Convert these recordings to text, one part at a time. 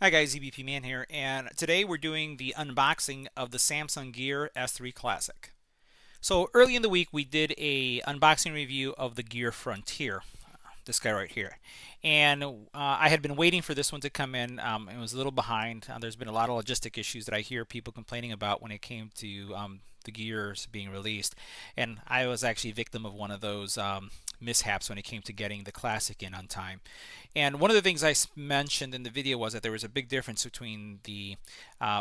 Hi guys, EBPMAN here, and today we're doing the unboxing of the Samsung Gear S3 Classic. So early in the week we did a unboxing review of the Gear Frontier, this guy right here, and I had been waiting for this one to come in. It was a little behind. There's been a lot of logistic issues that I hear people complaining about when it came to the Gears being released, and I was actually a victim of one of those mishaps when it came to getting the Classic in on time. And one of the things I mentioned in the video was that there was a big difference between the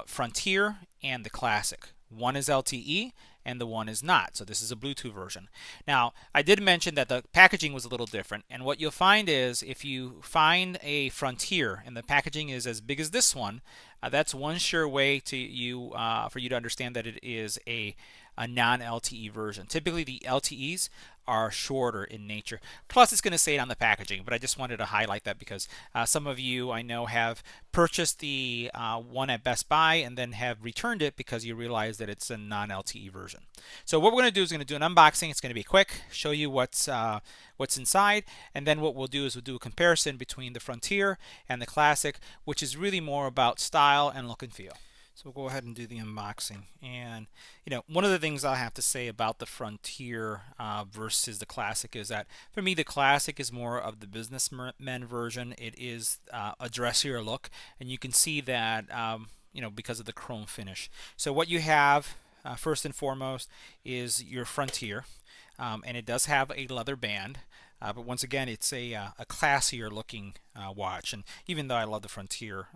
Frontier and the Classic. One is LTE and the one is not. So this is a Bluetooth version. Now, I did mention that the packaging was a little different. And what you'll find is if you find a Frontier and the packaging is as big as this one, that's one sure way for you to understand that it is a non-LTE version. Typically, the LTEs are shorter in nature. Plus, it's going to say it on the packaging, but I just wanted to highlight that because some of you I know have purchased the one at Best Buy and then have returned it because you realize that it's a non-LTE version. So what we're going to do is going to do an unboxing. It's going to be quick, show you what's inside, and then what we'll do is we'll do a comparison between the Frontier and the Classic, which is really more about style and look and feel. So we'll go ahead and do the unboxing. And one of the things I have to say about the Frontier versus the Classic is that for me the Classic is more of the businessman version. It is a dressier look, and you can see that because of the chrome finish. So what you have first and foremost is your Frontier, and it does have a leather band. But once again, it's a classier looking watch. And even though I love the Frontier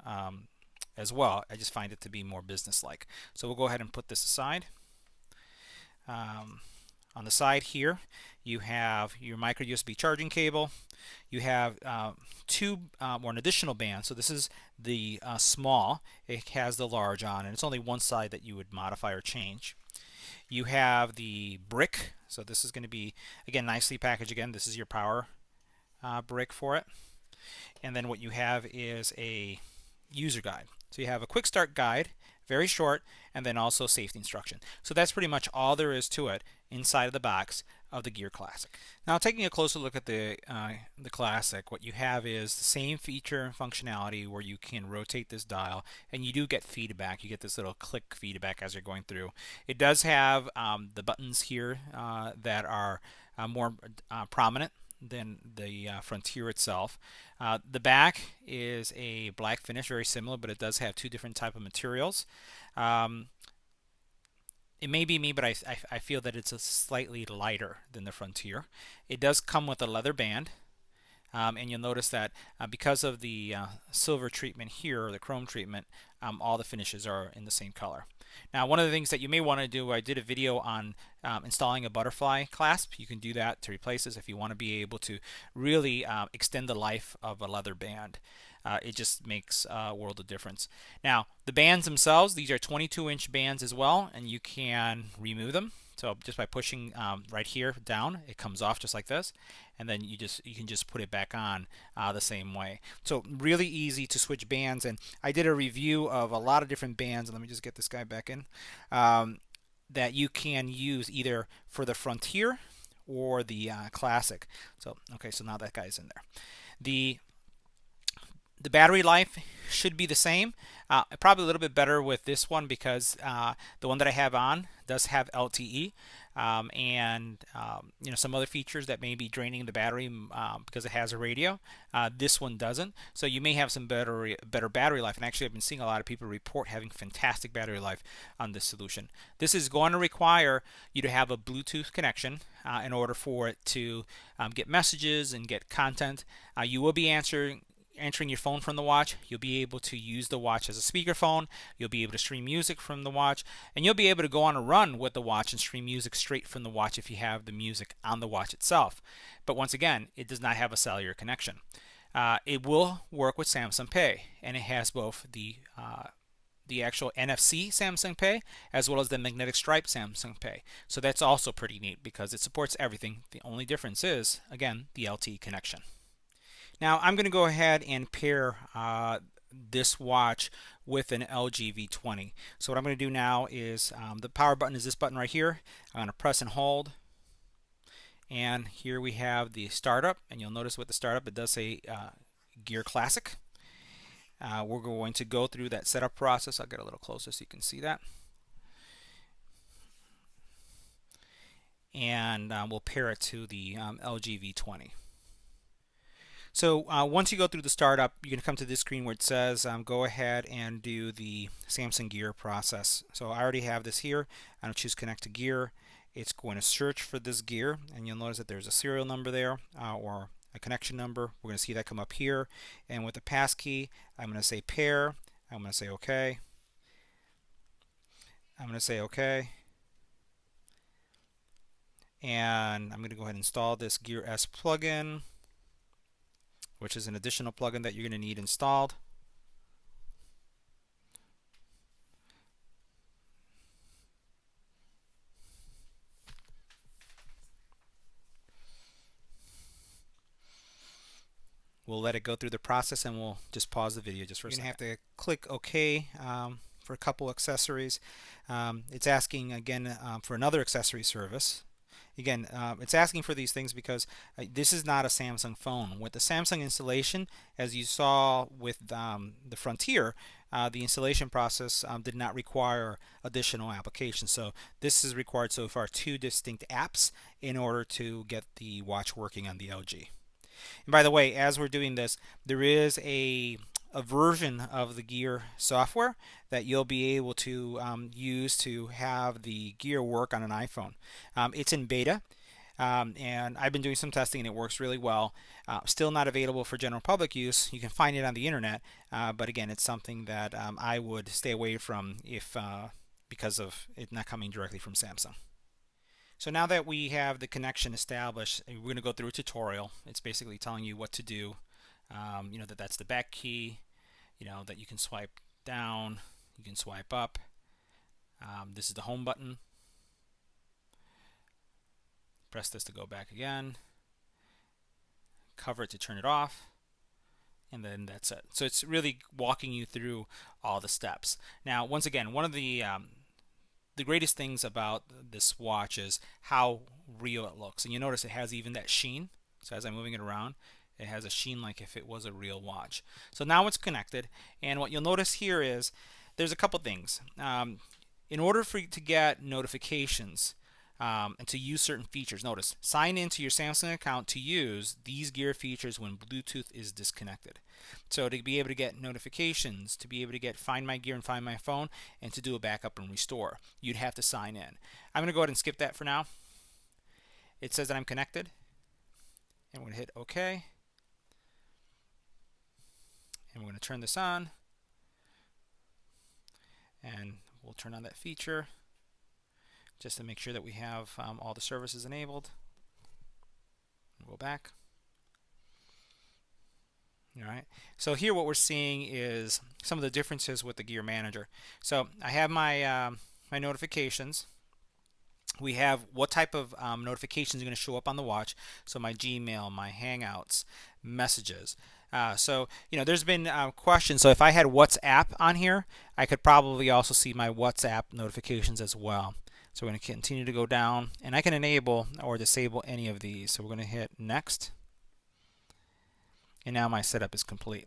as well, I just find it to be more business-like. So we'll go ahead and put this aside. On the side here, you have your micro USB charging cable. You have two or an additional band. So this is the small. It has the large on, and it's only one side that you would modify or change. You have the brick. So this is going to be, again, nicely packaged. Again, this is your power brick for it. And then what you have is a user guide. So you have a quick start guide, very short, and then also safety instruction. So that's pretty much all there is to it inside of the box of the Gear Classic. Now, taking a closer look at the Classic, what you have is the same feature and functionality where you can rotate this dial, and you do get feedback. You get this little click feedback as you're going through. It does have the buttons here that are more prominent than the Frontier itself. The back is a black finish, very similar, but it does have two different type of materials. It may be me, but I feel that it's a slightly lighter than the Frontier. It does come with a leather band. And you'll notice that because of the silver treatment here, or the chrome treatment, all the finishes are in the same color. Now, one of the things that you may want to do, I did a video on installing a butterfly clasp. You can do that to replace this if you want to be able to really extend the life of a leather band. It just makes a world of difference. Now, the bands themselves, these are 22-inch bands as well, and you can remove them. So just by pushing right here down, it comes off just like this, and then you can just put it back on the same way. So really easy to switch bands, and I did a review of a lot of different bands. Let me just get this guy back in that you can use either for the Frontier or the Classic. So okay, so now that guy's in there. The battery life should be the same. Probably a little bit better with this one because the one that I have on does have LTE and some other features that may be draining the battery because it has a radio. This one doesn't, so you may have some better battery life. And actually, I've been seeing a lot of people report having fantastic battery life on this solution. This is going to require you to have a Bluetooth connection in order for it to get messages and get content. You will be answering your phone from the watch. You'll be able to use the watch as a speakerphone. You'll be able to stream music from the watch, and you'll be able to go on a run with the watch and stream music straight from the watch if you have the music on the watch itself. But once again, it does not have a cellular connection. It will work with Samsung Pay, and it has both the actual NFC Samsung Pay as well as the magnetic stripe Samsung Pay. So that's also pretty neat because it supports everything. The only difference is, again, the LTE connection. Now I'm going to go ahead and pair this watch with an LG V20. So what I'm going to do now is the power button is this button right here. I'm going to press and hold. And here we have the startup, and you'll notice with the startup it does say Gear Classic. We're going to go through that setup process. I'll get a little closer so you can see that. And we'll pair it to the LG V20. So once you go through the startup, you're going to come to this screen where it says go ahead and do the Samsung Gear process. So I already have this here. I'm going to choose Connect to Gear. It's going to search for this gear, and you'll notice that there's a serial number there or a connection number. We're going to see that come up here. And with the passkey, I'm going to say pair. I'm going to say OK. I'm going to say OK. And I'm going to go ahead and install this Gear S plugin, which is an additional plugin that you're going to need installed. We'll let it go through the process, and we'll just pause the video just for a second. You're going to have to click OK for a couple accessories. It's asking again for another accessory service. Again, it's asking for these things because this is not a Samsung phone. With the Samsung installation, as you saw with the Frontier, the installation process did not require additional applications. So this has required so far 2 distinct apps in order to get the watch working on the LG. And by the way, as we're doing this, there is a version of the Gear software that you'll be able to use to have the Gear work on an iPhone. It's in beta, and I've been doing some testing and it works really well. Still not available for general public use. You can find it on the internet, but again, it's something that I would stay away from because of it not coming directly from Samsung. So now that we have the connection established, we're going to go through a tutorial. It's basically telling you what to do. You know, that's the back key, you know, that you can swipe down, you can swipe up. This is the home button. Press this to go back again. Cover it to turn it off. And then that's it. So it's really walking you through all the steps. Now, once again, one of the greatest things about this watch is how real it looks. And you notice it has even that sheen. So as I'm moving it around, it has a sheen like if it was a real watch. So now it's connected, and what you'll notice here is there's a couple things. In order for you to get notifications and to use certain features, notice, sign into your Samsung account to use these Gear features when Bluetooth is disconnected. So to be able to get notifications, to be able to get Find My Gear and Find My Phone, and to do a backup and restore, you'd have to sign in. I'm going to go ahead and skip that for now. It says that I'm connected, and we're going to hit OK. And we're going to turn this on, and we'll turn on that feature just to make sure that we have all the services enabled. We'll go back. All right. So here what we're seeing is some of the differences with the Gear Manager. So I have my my notifications. We have what type of notifications are going to show up on the watch. So my Gmail, my Hangouts, messages. So, you know, there's been questions. So if I had WhatsApp on here, I could probably also see my WhatsApp notifications as well. So we're going to continue to go down, and I can enable or disable any of these. So we're going to hit Next. And now my setup is complete.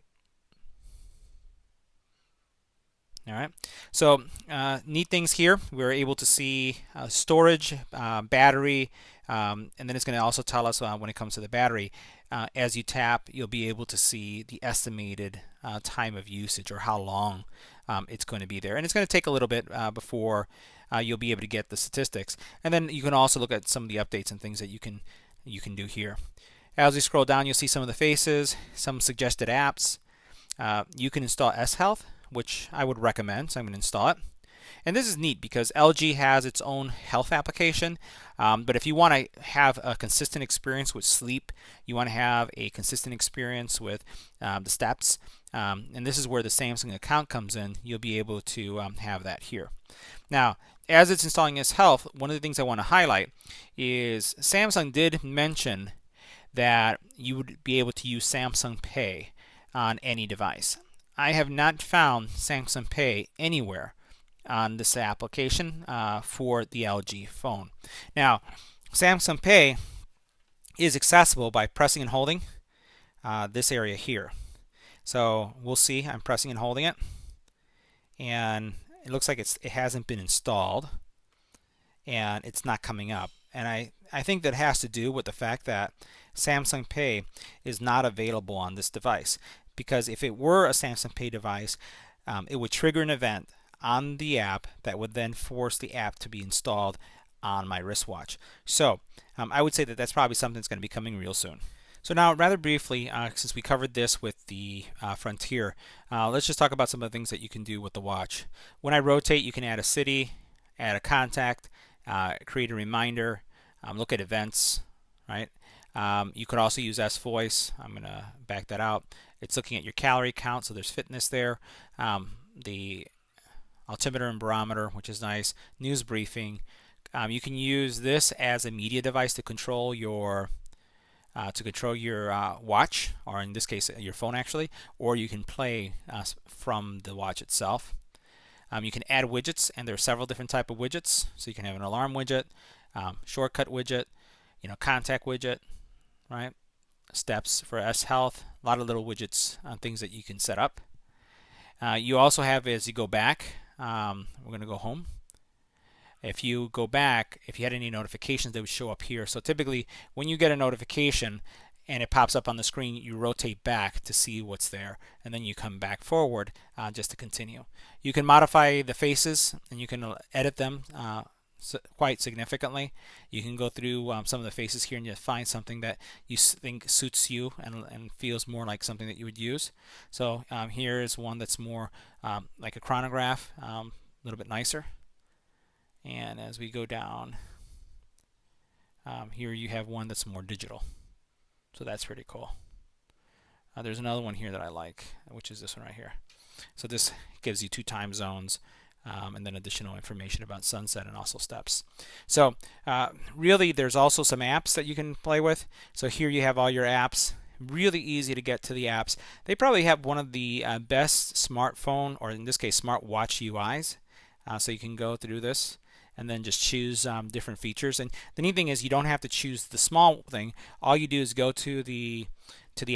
All right. So neat things here. We're able to see storage, battery, and then it's going to also tell us when it comes to the battery. As you tap, you'll be able to see the estimated time of usage or how long it's going to be there. And it's going to take a little bit before you'll be able to get the statistics. And then you can also look at some of the updates and things that you can do here. As we scroll down, you'll see some of the faces, some suggested apps. You can install S-Health, which I would recommend, so I'm going to install it. And this is neat because LG has its own health application, but if you want to have a consistent experience with sleep, you want to have a consistent experience with the steps, and this is where the Samsung account comes in, you'll be able to have that here. Now, as it's installing S-Health, one of the things I want to highlight is Samsung did mention that you would be able to use Samsung Pay on any device. I have not found Samsung Pay anywhere on this application for the LG phone. Now, Samsung Pay is accessible by pressing and holding this area here. So we'll see. I'm pressing and holding it, and it looks like it hasn't been installed, and it's not coming up. And I think that has to do with the fact that Samsung Pay is not available on this device. Because if it were a Samsung Pay device, it would trigger an event on the app that would then force the app to be installed on my wristwatch. So I would say that that's probably something that's going to be coming real soon. So now, rather briefly, since we covered this with the Frontier, let's just talk about some of the things that you can do with the watch. When I rotate, you can add a city, add a contact, create a reminder, look at events, right? You could also use S Voice. I'm going to back that out. It's looking at your calorie count, so there's fitness there. The altimeter and barometer, which is nice. News briefing. You can use this as a media device to control your watch, or in this case, your phone actually, or you can play from the watch itself. You can add widgets, and there are several different type of widgets. So you can have an alarm widget, shortcut widget, contact widget, right? Steps for S Health, a lot of little widgets, things that you can set up. You also have, as you go back, we're going to go home. If you go back, if you had any notifications, they would show up here. So typically, when you get a notification and it pops up on the screen, you rotate back to see what's there, and then you come back forward just to continue. You can modify the faces, and you can edit them quite significantly. You can go through some of the faces here and you find something that you think suits you and feels more like something that you would use. So here is one that's more like a chronograph, a little bit nicer. And as we go down, here you have one that's more digital. So that's pretty cool. There's another one here that I like, which is this one right here. So this gives you 2 time zones, and then additional information about sunset and also steps. So really, there's also some apps that you can play with. So here you have all your apps. Really easy to get to the apps. They probably have one of the best smartphone, or in this case, smartwatch UIs. So you can go through this and then just choose different features. And the neat thing is you don't have to choose the small thing. All you do is go to the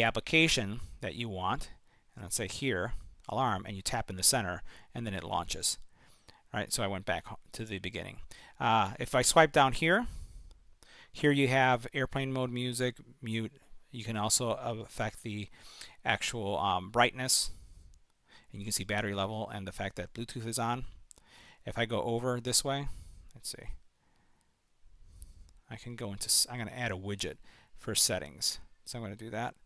application that you want, and let's say here, alarm, and you tap in the center, and then it launches. Right, so I went back to the beginning. If I swipe down here, you have airplane mode, music, mute. You can also affect the actual brightness, and you can see battery level and the fact that Bluetooth is on. If I go over this way, let's see, I can go into, I'm going to add a widget for settings. So I'm going to do that.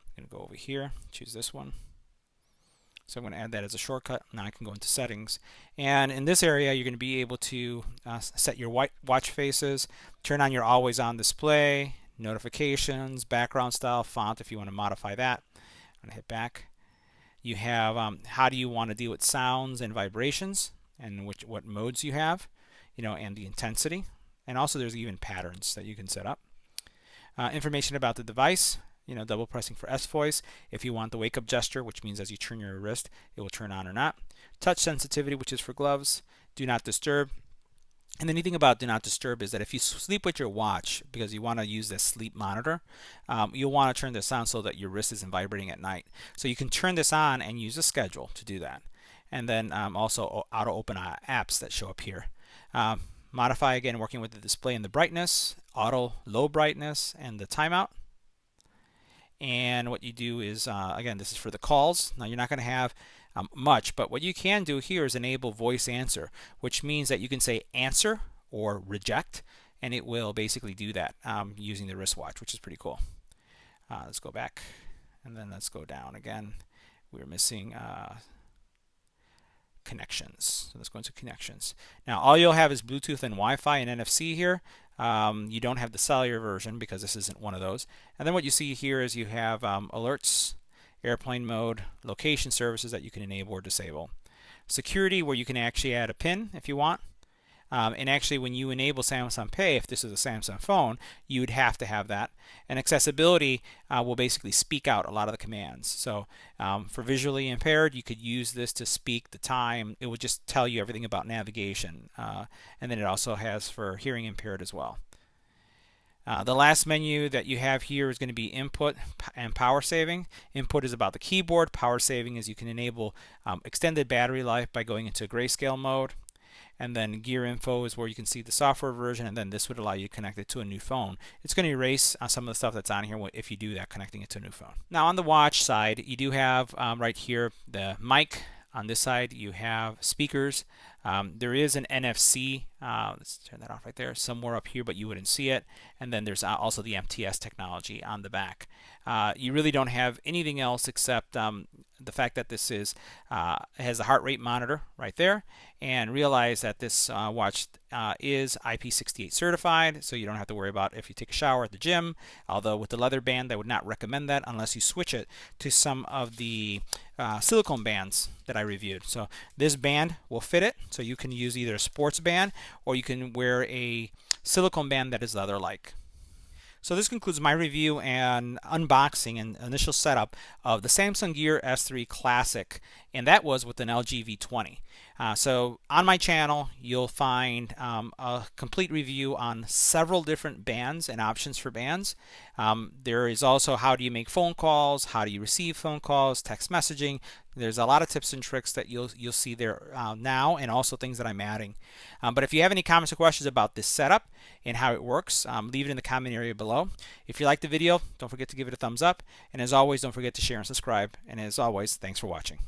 I'm going to go over here, choose this one. So I'm going to add that as a shortcut. Now I can go into settings. And in this area, you're going to be able to set your watch faces, turn on your always on display, notifications, background style, font if you want to modify that. I'm going to hit back. You have how do you want to deal with sounds and vibrations, and what modes you have, and the intensity. And also there's even patterns that you can set up. Information about the device. Double pressing for S Voice. If you want the wake up gesture, which means as you turn your wrist, it will turn on or not. Touch sensitivity, which is for gloves. Do not disturb. And the neat thing about do not disturb is that if you sleep with your watch, because you want to use this sleep monitor, you'll want to turn this on so that your wrist isn't vibrating at night. So you can turn this on and use a schedule to do that. And then also auto open apps that show up here. Modify, again, working with the display and the brightness, auto low brightness, and the timeout. And what you do is, again, this is for the calls. Now you're not going to have much, but what you can do here is enable voice answer, which means that you can say answer or reject, and it will basically do that using the wristwatch, which is pretty cool. Let's go back, and then let's go down again. We're missing connections. So let's go into connections. Now all you'll have is Bluetooth and Wi-Fi and NFC here. You don't have the cellular version because this isn't one of those. And then what you see here is you have alerts, airplane mode, location services that you can enable or disable. Security, where you can actually add a PIN if you want. And actually, when you enable Samsung Pay, if this is a Samsung phone, you would have to have that. And accessibility will basically speak out a lot of the commands. So for visually impaired, you could use this to speak the time. It would just tell you everything about navigation. And then it also has for hearing impaired as well. The last menu that you have here is going to be input and power saving. Input is about the keyboard. Power saving is you can enable extended battery life by going into grayscale mode. And then gear info is where you can see the software version, and then this would allow you to connect it to a new phone. It's going to erase some of the stuff that's on here if you do that, connecting it to a new phone. Now on the watch side, you do have right here the mic. On this side, you have speakers. There is an NFC. Let's turn that off right there, somewhere up here, but you wouldn't see it. And then there's also the MTS technology on the back. You really don't have anything else except the fact that this has a heart rate monitor right there. And realize that this watch is IP68 certified, so you don't have to worry about if you take a shower at the gym. Although with the leather band, I would not recommend that unless you switch it to some of the silicone bands that I reviewed. So this band will fit it, so you can use either a sports band or you can wear a silicone band that is leather-like. So this concludes my review and unboxing and initial setup of the Samsung Gear S3 Classic, and that was with an LG V20. So on my channel, you'll find a complete review on several different bands and options for bands. There is also how do you make phone calls, how do you receive phone calls, text messaging. There's a lot of tips and tricks that you'll see there now, and also things that I'm adding. But if you have any comments or questions about this setup and how it works, leave it in the comment area below. If you liked the video, don't forget to give it a thumbs up. And as always, don't forget to share and subscribe. And as always, thanks for watching.